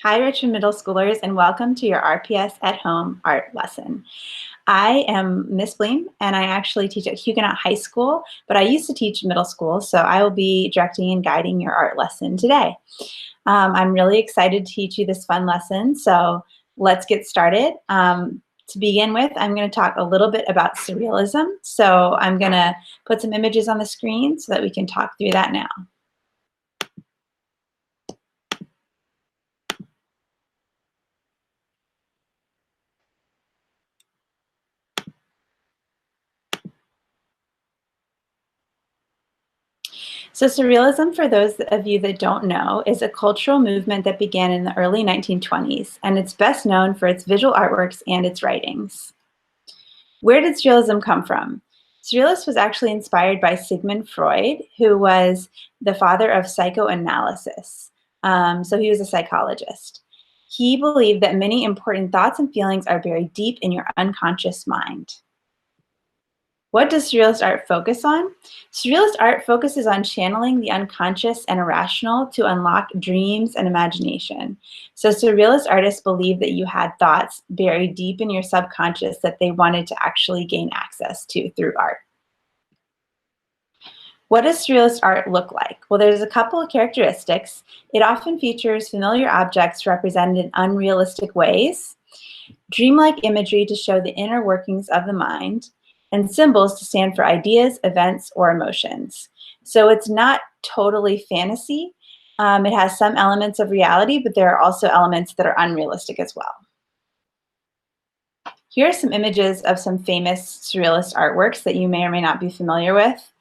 Hi, Richmond Middle Schoolers, and welcome to your RPS at Home art lesson. I am Miss Bleem, and I actually teach at Huguenot High School, but I used to teach middle school, so I will be directing and guiding your art lesson today. I'm really excited to teach you this fun lesson, so let's get started. To begin with, I'm going to talk a little bit about surrealism, so I'm going to put some images on the screen so that we can talk through that now. So surrealism, for those of you that don't know, is a cultural movement that began in the early 1920s, and it's best known for its visual artworks and its writings. Where did surrealism come from? Surrealist was actually inspired by Sigmund Freud, who was the father of psychoanalysis. So he was a psychologist. He believed that many important thoughts and feelings are buried deep in your unconscious mind. What does surrealist art focus on? Surrealist art focuses on channeling the unconscious and irrational to unlock dreams and imagination. So surrealist artists believe that you had thoughts buried deep in your subconscious that they wanted to actually gain access to through art. What does surrealist art look like? Well, there's a couple of characteristics. It often features familiar objects represented in unrealistic ways, dreamlike imagery to show the inner workings of the mind, and symbols to stand for ideas, events, or emotions. So it's not totally fantasy. It has some elements of reality, but there are also elements that are unrealistic as well. Here are some images of some famous surrealist artworks that you may or may not be familiar with.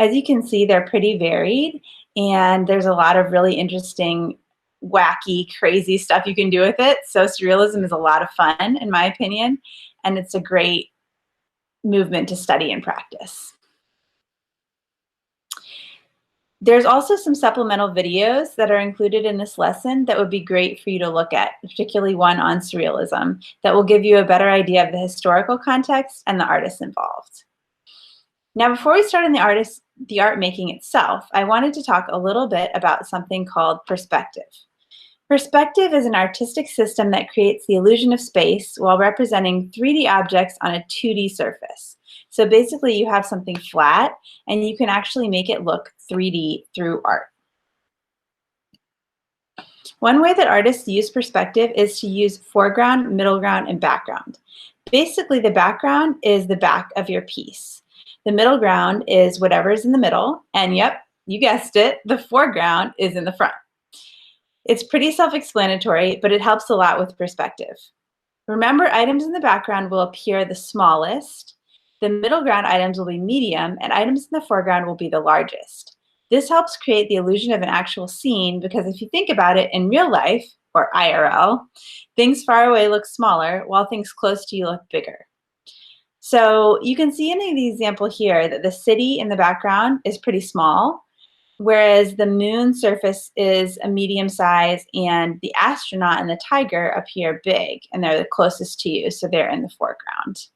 As you can see, they're pretty varied, and there's a lot of really interesting, wacky, crazy stuff you can do with it. So surrealism is a lot of fun, in my opinion, and it's a great movement to study and practice. There's also some supplemental videos that are included in this lesson that would be great for you to look at, particularly one on surrealism, that will give you a better idea of the historical context and the artists involved. Now, before we start on the art making itself, I wanted to talk a little bit about something called perspective. Perspective is an artistic system that creates the illusion of space while representing 3D objects on a 2D surface. So basically you have something flat and you can actually make it look 3D through art. One way that artists use perspective is to use foreground, middle ground, and background. Basically the background is the back of your piece. The middle ground is whatever is in the middle, and yep, you guessed it, the foreground is in the front. It's pretty self-explanatory, but it helps a lot with perspective. Remember, items in the background will appear the smallest, the middle ground items will be medium, and items in the foreground will be the largest. This helps create the illusion of an actual scene because if you think about it in real life, or IRL, things far away look smaller while things close to you look bigger. So you can see in the example here that the city in the background is pretty small, whereas the moon surface is a medium size and the astronaut and the tiger appear big, and they're the closest to you, so they're in the foreground.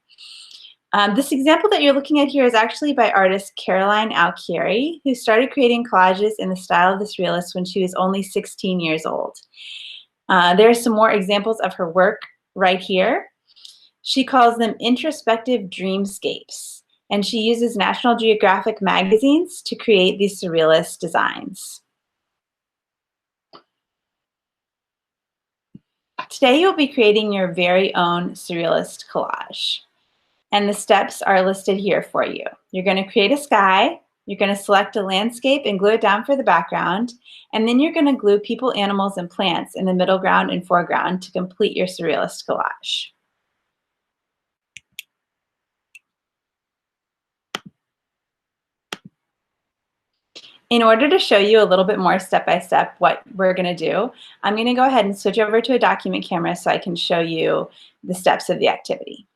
This example that you're looking at here is actually by artist Caroline Alcieri, who started creating collages in the style of the surrealists when she was only 16 years old. There are some more examples of her work right here. She calls them introspective dreamscapes, and she uses National Geographic magazines to create these surrealist designs. Today you'll be creating your very own surrealist collage, and the steps are listed here for you. You're going to create a sky, you're going to select a landscape and glue it down for the background, and then you're going to glue people, animals, and plants in the middle ground and foreground to complete your surrealist collage. In order to show you a little bit more step-by-step what we're going to do, I'm going to go ahead and switch over to a document camera so I can show you the steps of the activity.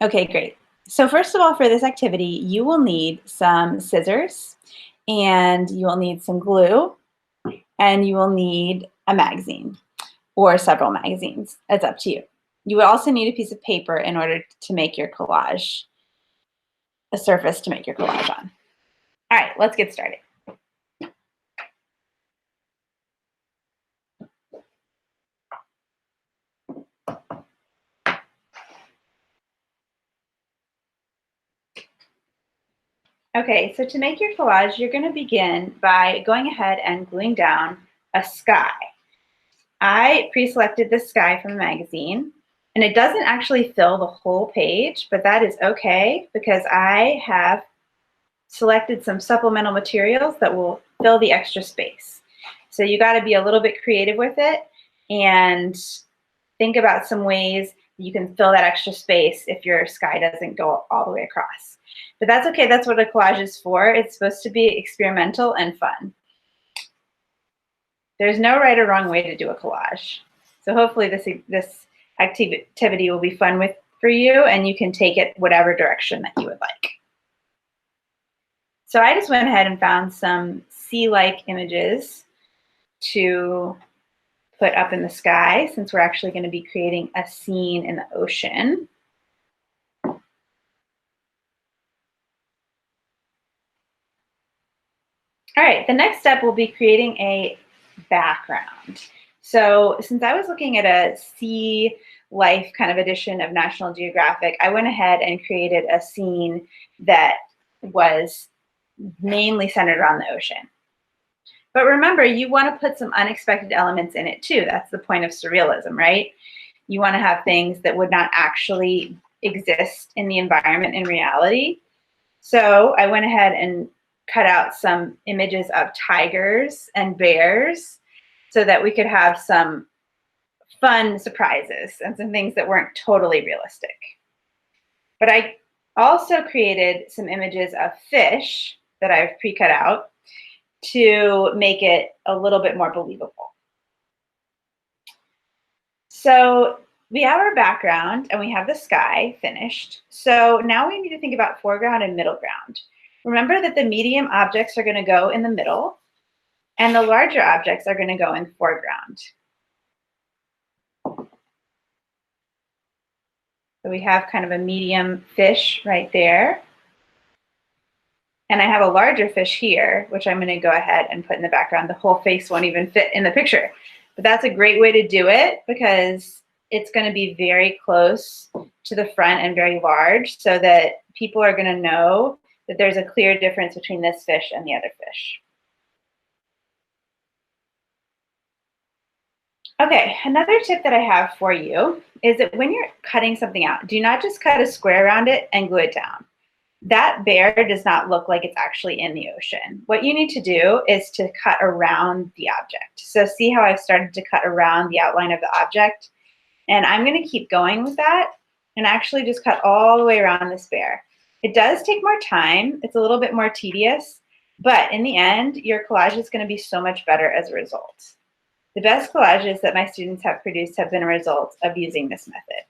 Okay, great. So first of all, for this activity, you will need some scissors, and you will need some glue, and you will need a magazine. or several magazines. It's up to you. You would also need a piece of paper in order to make your collage, a surface to make your collage on. All right, let's get started. Okay, so to make your collage, you're going to begin by going ahead and gluing down a sky. I pre-selected this sky from a magazine, and it doesn't actually fill the whole page, but that is okay because I have selected some supplemental materials that will fill the extra space. So you got to be a little bit creative with it and think about some ways you can fill that extra space if your sky doesn't go all the way across. But that's okay, that's what a collage is for. It's supposed to be experimental and fun. There's no right or wrong way to do a collage. So hopefully this activity will be fun for you, and you can take it whatever direction that you would like. So I just went ahead and found some sea-like images to put up in the sky, since we're actually going to be creating a scene in the ocean. All right, the next step will be creating a background. So since I was looking at a sea life kind of edition of National Geographic, I went ahead and created a scene that was mainly centered around the ocean. But remember, you want to put some unexpected elements in it too. That's the point of surrealism, right? You want to have things that would not actually exist in the environment in reality. So I went ahead and cut out some images of tigers and bears so that we could have some fun surprises and some things that weren't totally realistic. But I also created some images of fish that I've pre-cut out to make it a little bit more believable. So we have our background and we have the sky finished. So now we need to think about foreground and middle ground. Remember that the medium objects are going to go in the middle and the larger objects are going to go in the foreground. So we have kind of a medium fish right there. And I have a larger fish here, which I'm going to go ahead and put in the background. The whole face won't even fit in the picture. But that's a great way to do it because it's going to be very close to the front and very large so that people are going to know that there's a clear difference between this fish and the other fish. Okay, another tip that I have for you is that when you're cutting something out, do not just cut a square around it and glue it down. That bear does not look like it's actually in the ocean. What you need to do is to cut around the object. So see how I've started to cut around the outline of the object? And I'm going to keep going with that and actually just cut all the way around this bear. It does take more time. It's a little bit more tedious, but in the end, your collage is going to be so much better as a result. The best collages that my students have produced have been a result of using this method.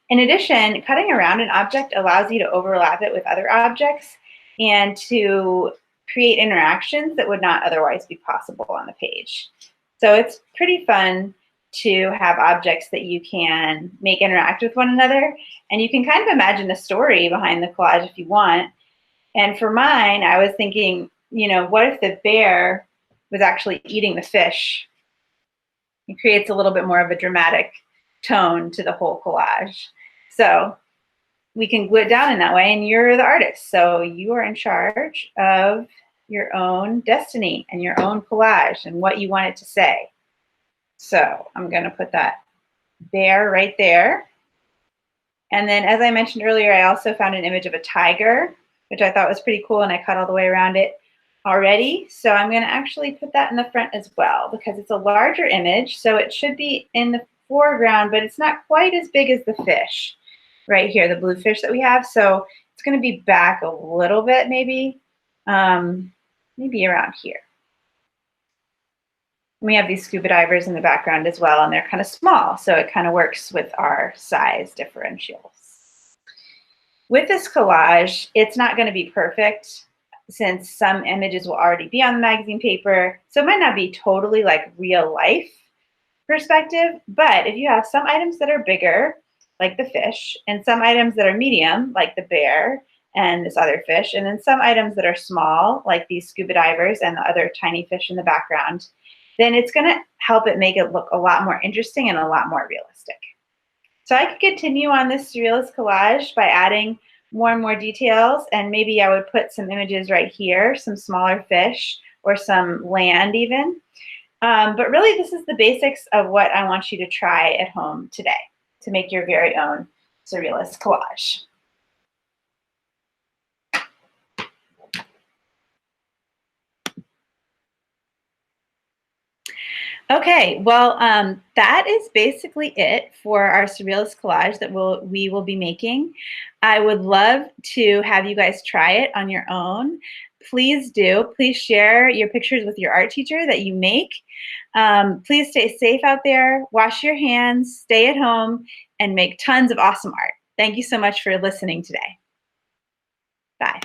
In addition, cutting around an object allows you to overlap it with other objects and to create interactions that would not otherwise be possible on the page. So it's pretty fun to have objects that you can make interact with one another, and you can kind of imagine a story behind the collage if you want. And for mine, I was thinking, you know, what if the bear was actually eating the fish? It creates a little bit more of a dramatic tone to the whole collage. So we can glue it down in that way, and you're the artist. So you are in charge of your own destiny and your own collage and what you want it to say. So I'm going to put that bear right there. And then, as I mentioned earlier, I also found an image of a tiger, which I thought was pretty cool, and I cut all the way around it already. So I'm going to actually put that in the front as well because it's a larger image, so it should be in the foreground, but it's not quite as big as the fish right here, the blue fish that we have. So it's going to be back a little bit, maybe around here. We have these scuba divers in the background as well, and they're kind of small, so it kind of works with our size differentials. With this collage, it's not going to be perfect, since some images will already be on the magazine paper. So it might not be totally like real life perspective, but if you have some items that are bigger, like the fish, and some items that are medium, like the bear and this other fish, and then some items that are small, like these scuba divers and the other tiny fish in the background, then it's going to help it make it look a lot more interesting and a lot more realistic. So I could continue on this surrealist collage by adding more and more details, and maybe I would put some images right here, some smaller fish or some land even. But really, this is the basics of what I want you to try at home today to make your very own surrealist collage. Okay, well, that is basically it for our surrealist collage that we will be making. I would love to have you guys try it on your own. Please do. Please share your pictures with your art teacher that you make. Please stay safe out there, wash your hands, stay at home, and make tons of awesome art. Thank you so much for listening today. Bye.